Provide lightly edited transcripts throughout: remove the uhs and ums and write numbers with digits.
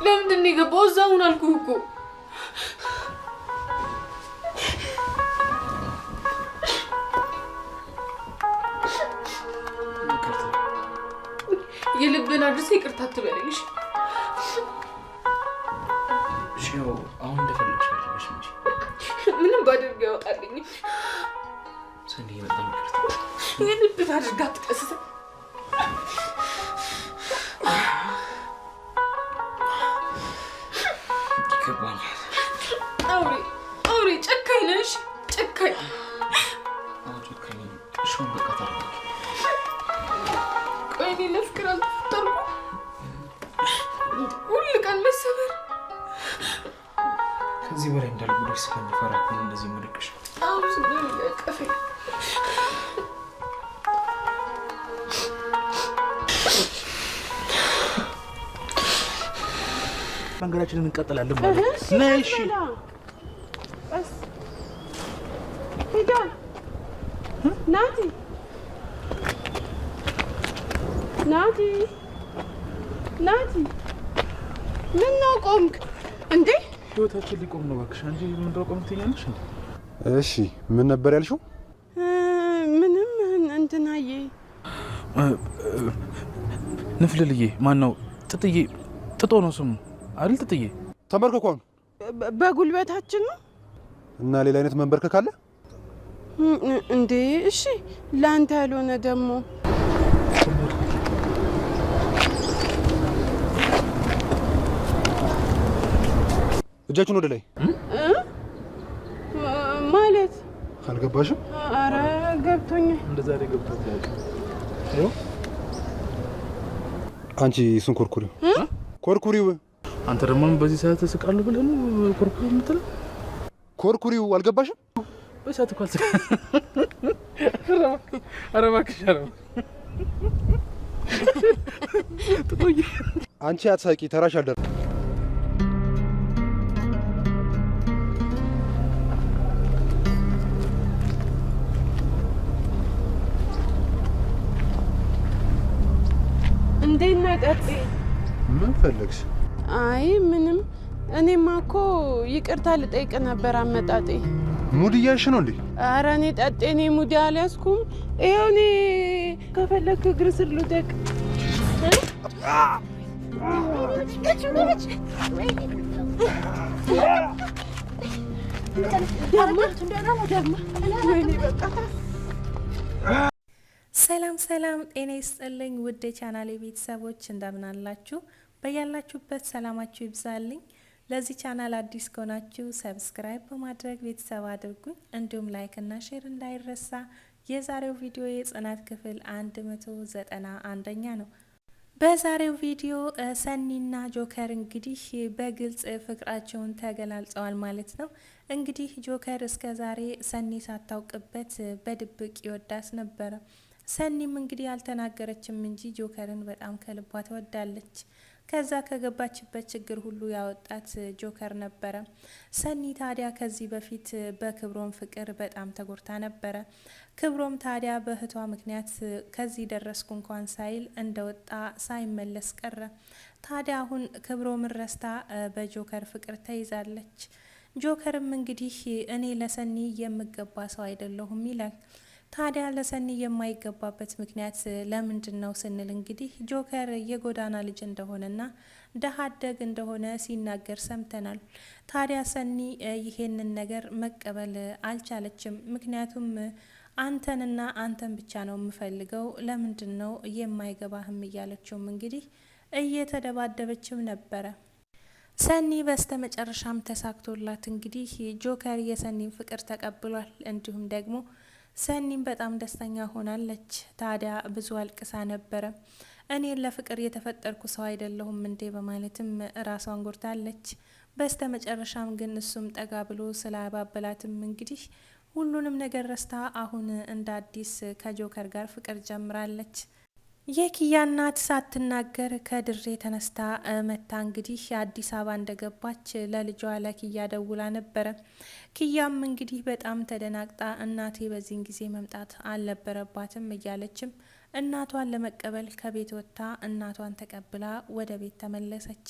ለምንድን ነው የገባው? እዛውን አልኩህ እኮ የልብን አድርስ ይቅርታ አትበለኝሽ። እሺው አሁን እንደፈለግሽ አድርገሽ እንጂ ምንም ባደርግ ያወጣልኝ። ሰንዴ በጣም ይቅርታ። የልብን አድርጋ አትቀስስ። ይገባኛል። አውሬ ጨካኝ ነሽ፣ ጨካኝ። ጨካኝ እሺውን በቃ ታርቂ። ቆይ እኔ ለፍቅር አልተፈጠርኩም። ሁል ቀን መሰበር። ከዚህ በላይ እንዳልጎዳሽ ስለምፈራ እኮ እንደዚህ የምልክሽ። አውስ ነው ያቀፈኝ። መንገዳችንን እንቀጥላለን ማለት ነው። እሺ በስ ሂዳ ናቲ ምን ነው ቆምክ እንዴ? ህይወታችን ሊቆም ነው እባክሽ። አንቺ ምን እንደቆም ትኛለሽ እንዴ? እሺ ምን ነበር ያልሽው? ምንም እንትናዬ ንፍልልዬ ማን ነው? ጥጥዬ ጥጦ ነው ስሙ አይደል? ጥጥዬ ተንበርከኩ። አሁን በጉልበታችን ነው እና ሌላ አይነት መንበርከክ አለ እንዴ? እሺ ላንተ ያልሆነ ደግሞ እጃችሁን ወደ ላይ ማለት አልገባሽም? አረ ገብቶኛል። እንደዛ ላይ ገብቶኛል። አንቺ እሱን ኮርኩሪው። አንተ ደግሞ በዚህ ሰዓት ተስቃለሁ ብለህ ነው ኮርኩሪው የምትለው? ኮርኩሪው አልገባሽም? በሰዓት እኮ ኧረ እባክሽ ጥጦዬ አንቺ አትሳቂ። ተራሽ አልደረ እንዴት ነው ጠጤ? ምን ፈለግሽ? አይ ምንም። እኔማ እኮ ይቅርታ ልጠይቅ ነበር አመጣጤ። ሙድ እያልሽ ነው እንዴ? ኧረ እኔ ጠጤ እኔ ሙድ አልያዝኩም። ይኸው እኔ ከፈለክ እግር ስር ልውደቅ። ሰላም ጤና ይስጥልኝ ውድ የቻናሌ ቤተሰቦች እንደምን አላችሁ? በያላችሁበት ሰላማችሁ ይብዛልኝ። ለዚህ ቻናል አዲስ ከሆናችሁ ሰብስክራይብ በማድረግ ቤተሰብ አድርጉኝ። እንዲሁም ላይክ እና ሼር እንዳይረሳ። የዛሬው ቪዲዮ የጽናት ክፍል 191ኛ ነው። በዛሬው ቪዲዮ ሰኒና ጆከር እንግዲህ በግልጽ ፍቅራቸውን ተገላልጸዋል ማለት ነው። እንግዲህ ጆከር እስከዛሬ ሰኒ ሳታውቅበት በድብቅ ይወዳስ ነበረ። ሰኒም እንግዲህ አልተናገረችም እንጂ ጆከርን በጣም ከልቧ ትወዳለች። ከዛ ከገባችበት ችግር ሁሉ ያወጣት ጆከር ነበረ። ሰኒ ታዲያ ከዚህ በፊት በክብሮም ፍቅር በጣም ተጎድታ ነበረ። ክብሮም ታዲያ በእህቷ ምክንያት ከዚህ ደረስኩ እንኳን ሳይል እንደወጣ ሳይመለስ ቀረ። ታዲያ አሁን ክብሮምን ረስታ በጆከር ፍቅር ተይዛለች። ጆከርም እንግዲህ እኔ ለሰኒ የምገባ ሰው አይደለሁም ይላል። ታዲያ ለሰኒ የማይገባበት ምክንያት ለምንድን ነው ስንል እንግዲህ ጆከር የጎዳና ልጅ እንደሆነና ደሃ አደግ እንደሆነ ሲናገር ሰምተናል። ታዲያ ሰኒ ይሄንን ነገር መቀበል አልቻለችም። ምክንያቱም አንተንና አንተን ብቻ ነው የምፈልገው፣ ለምንድን ነው የማይገባህም እያለችውም እንግዲህ እየተደባደበችም ነበረ። ሰኒ በስተመጨረሻም ተሳክቶላት እንግዲህ ጆከር የሰኒን ፍቅር ተቀብሏል። እንዲሁም ደግሞ ሰኒም በጣም ደስተኛ ሆናለች። ታዲያ ብዙ አልቅሳ ነበረ። እኔን ለፍቅር የተፈጠርኩ ሰው አይደለሁም እንዴ በማለትም ራሷን ጎድታለች። በስተመጨረሻም ግን እሱም ጠጋ ብሎ ስላባበላትም እንግዲህ ሁሉንም ነገር ረስታ አሁን እንደ አዲስ ከጆከር ጋር ፍቅር ጀምራለች። የኪያ እናት ሳትናገር ከድሬ ተነስታ መታ እንግዲህ አዲስ አበባ እንደገባች ለልጇ ለኪያ ደውላ ነበረ። ኪያም እንግዲህ በጣም ተደናግጣ እናቴ በዚህን ጊዜ መምጣት አልነበረባትም እያለችም እናቷን ለመቀበል ከቤት ወጥታ እናቷን ተቀብላ ወደ ቤት ተመለሰች።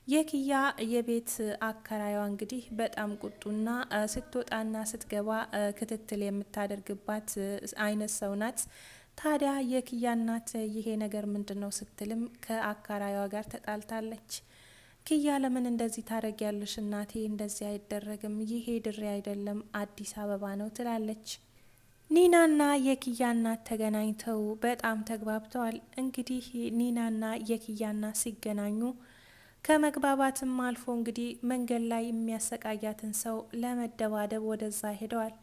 የኪያ የቤት አከራይዋ እንግዲህ በጣም ቁጡና ስትወጣና ስትገባ ክትትል የምታደርግባት አይነት ሰው ናት። ታዲያ የኪያ እናት ይሄ ነገር ምንድነው ስትልም ከአከራይዋ ጋር ተጣልታለች። ኪያ ለምን እንደዚህ ታደርጊያለሽ እናቴ? እንደዚህ አይደረግም፣ ይሄ ድሬ አይደለም አዲስ አበባ ነው ትላለች። ኒናና የኪያ እናት ተገናኝተው በጣም ተግባብተዋል። እንግዲህ ኒናና የኪያ እናት ሲገናኙ ከመግባባትም አልፎ እንግዲህ መንገድ ላይ የሚያሰቃያትን ሰው ለመደባደብ ወደዛ ሄደዋል።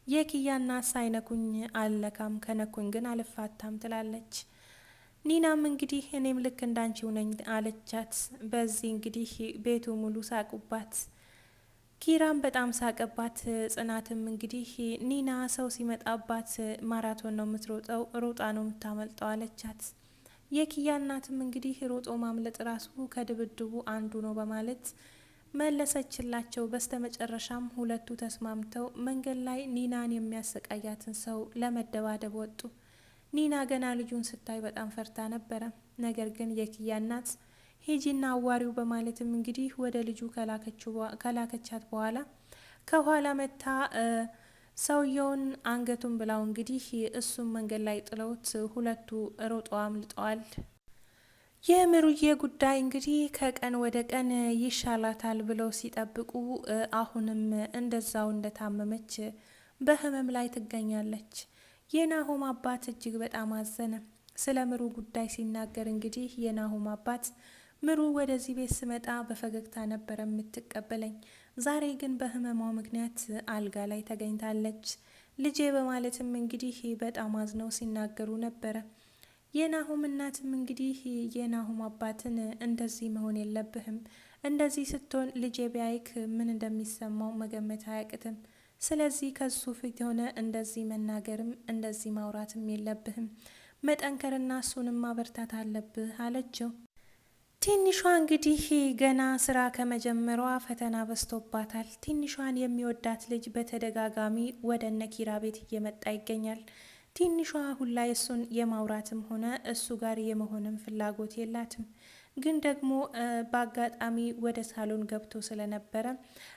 የኪያ እናት ሳይነኩኝ አልነካም፣ ከነኩኝ ግን አልፋታም ትላለች። ኒናም እንግዲህ እኔም ልክ እንዳንቺው ነኝ አለቻት። በዚህ እንግዲህ ቤቱ ሙሉ ሳቁባት። ኪራም በጣም ሳቀባት። ጽናትም እንግዲህ ኒና ሰው ሲመጣባት ማራቶን ነው የምትሮጠው፣ ሮጣ ነው የምታመልጠው አለቻት። የኪያ እናትም እንግዲህ ሮጦ ማምለጥ ራሱ ከድብድቡ አንዱ ነው በማለት መለሰችላቸው። በስተመጨረሻም ሁለቱ ተስማምተው መንገድ ላይ ኒናን የሚያሰቃያትን ሰው ለመደባደብ ወጡ። ኒና ገና ልጁን ስታይ በጣም ፈርታ ነበረ። ነገር ግን የኪያ እናት ሂጂና አዋሪው በማለትም እንግዲህ ወደ ልጁ ከላከቻት በኋላ ከኋላ መታ ሰውየውን አንገቱን ብላው እንግዲህ እሱም መንገድ ላይ ጥለውት ሁለቱ ሮጠው አምልጠዋል። የምሩዬ ጉዳይ እንግዲህ ከቀን ወደ ቀን ይሻላታል ብለው ሲጠብቁ አሁንም እንደዛው እንደታመመች በህመም ላይ ትገኛለች። የናሆም አባት እጅግ በጣም አዘነ። ስለ ምሩ ጉዳይ ሲናገር እንግዲህ የናሆም አባት ምሩ ወደዚህ ቤት ስመጣ በፈገግታ ነበረ የምትቀበለኝ፣ ዛሬ ግን በህመሟ ምክንያት አልጋ ላይ ተገኝታለች ልጄ በማለትም እንግዲህ በጣም አዝነው ሲናገሩ ነበረ። የናሆም እናትም እንግዲህ የናሆም አባትን እንደዚህ መሆን የለብህም፣ እንደዚህ ስትሆን ልጄ ቢያይክ ምን እንደሚሰማው መገመት አያቅትም። ስለዚህ ከሱ ፊት ሆነ እንደዚህ መናገርም እንደዚህ ማውራትም የለብህም፣ መጠንከርና እሱንም ማበርታት አለብህ አለችው። ትንሿ እንግዲህ ገና ስራ ከመጀመሯ ፈተና በዝቶባታል። ትንሿን የሚወዳት ልጅ በተደጋጋሚ ወደ እነ ኪራ ቤት እየመጣ ይገኛል። ትንሿ አሁን ላይ እሱን የማውራትም ሆነ እሱ ጋር የመሆንም ፍላጎት የላትም። ግን ደግሞ በአጋጣሚ ወደ ሳሎን ገብቶ ስለነበረ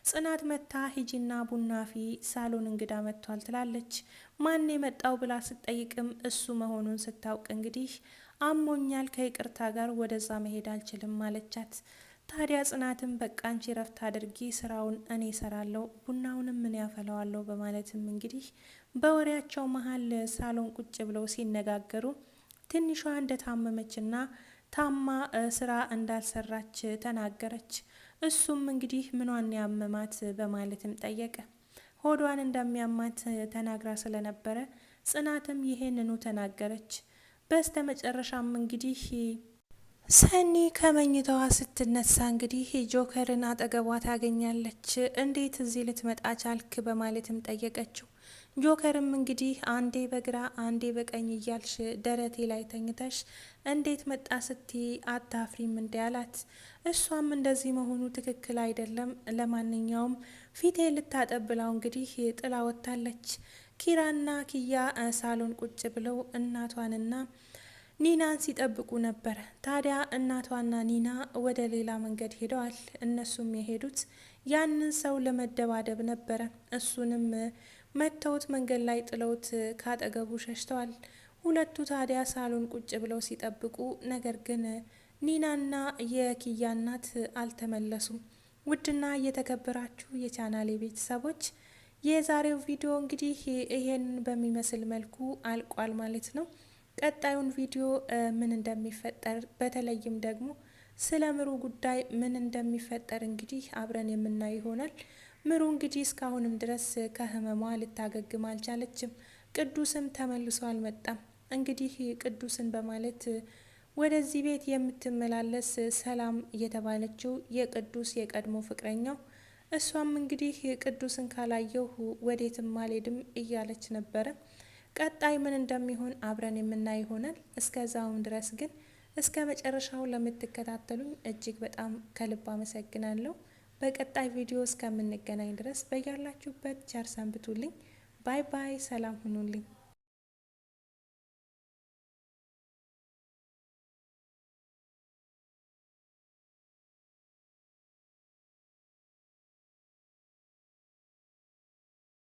ጽናት መታ ሂጂና ቡና ፊ ሳሎን እንግዳ መጥቷል ትላለች። ማን የመጣው ብላ ስትጠይቅም እሱ መሆኑን ስታውቅ እንግዲህ አሞኛል፣ ከይቅርታ ጋር ወደዛ መሄድ አልችልም አለቻት። ታዲያ ጽናትም በቃ አንቺ ረፍት አድርጊ፣ ስራውን እኔ እሰራለሁ፣ ቡናውንም ምን ያፈላዋለሁ በማለትም እንግዲህ በወሬያቸው መሀል ሳሎን ቁጭ ብለው ሲነጋገሩ ትንሿ እንደታመመችና ታማ ስራ እንዳልሰራች ተናገረች። እሱም እንግዲህ ምኗን ያመማት በማለትም ጠየቀ። ሆዷን እንደሚያማት ተናግራ ስለነበረ ጽናትም ይሄንኑ ተናገረች። በስተ መጨረሻም እንግዲህ ሰኒ ከመኝታዋ ስትነሳ እንግዲህ ጆከርን አጠገቧ ታገኛለች። እንዴት እዚህ ልትመጣ ቻልክ በማለትም ጠየቀችው። ጆከርም እንግዲህ አንዴ በግራ አንዴ በቀኝ እያልሽ ደረቴ ላይ ተኝተሽ እንዴት መጣ ስትይ አታፍሪም እንዲ አላት። እሷም እንደዚህ መሆኑ ትክክል አይደለም፣ ለማንኛውም ፊቴ ልታጠብላው እንግዲህ ጥላ ወጥታለች። ኪራና ኪያ ሳሎን ቁጭ ብለው እናቷንና ኒናን ሲጠብቁ ነበር። ታዲያ እናቷና ኒና ወደ ሌላ መንገድ ሄደዋል። እነሱም የሄዱት ያንን ሰው ለመደባደብ ነበረ። እሱንም መተውት መንገድ ላይ ጥለውት ካጠገቡ ሸሽተዋል። ሁለቱ ታዲያ ሳሎን ቁጭ ብለው ሲጠብቁ፣ ነገር ግን ኒናና የኪያ እናት አልተመለሱም። ውድና እየተከበራችሁ የቻናሌ ቤተሰቦች የዛሬው ቪዲዮ እንግዲህ ይሄንን በሚመስል መልኩ አልቋል ማለት ነው። ቀጣዩን ቪዲዮ ምን እንደሚፈጠር በተለይም ደግሞ ስለ ምሩ ጉዳይ ምን እንደሚፈጠር እንግዲህ አብረን የምናይ ይሆናል። ምሩ እንግዲህ እስካሁንም ድረስ ከህመሟ ልታገግም አልቻለችም። ቅዱስም ተመልሶ አልመጣም። እንግዲህ ቅዱስን በማለት ወደዚህ ቤት የምትመላለስ ሰላም እየተባለችው የቅዱስ የቀድሞ ፍቅረኛው፣ እሷም እንግዲህ ቅዱስን ካላየሁ ወዴትም አልሄድም እያለች ነበረ። ቀጣይ ምን እንደሚሆን አብረን የምናይ ይሆናል። እስከዛውም ድረስ ግን እስከ መጨረሻው ለምትከታተሉኝ እጅግ በጣም ከልብ አመሰግናለሁ። በቀጣይ ቪዲዮ እስከምንገናኝ ድረስ በያላችሁበት ቸር ሰንብቱልኝ። ባይ ባይ። ሰላም ሁኑልኝ።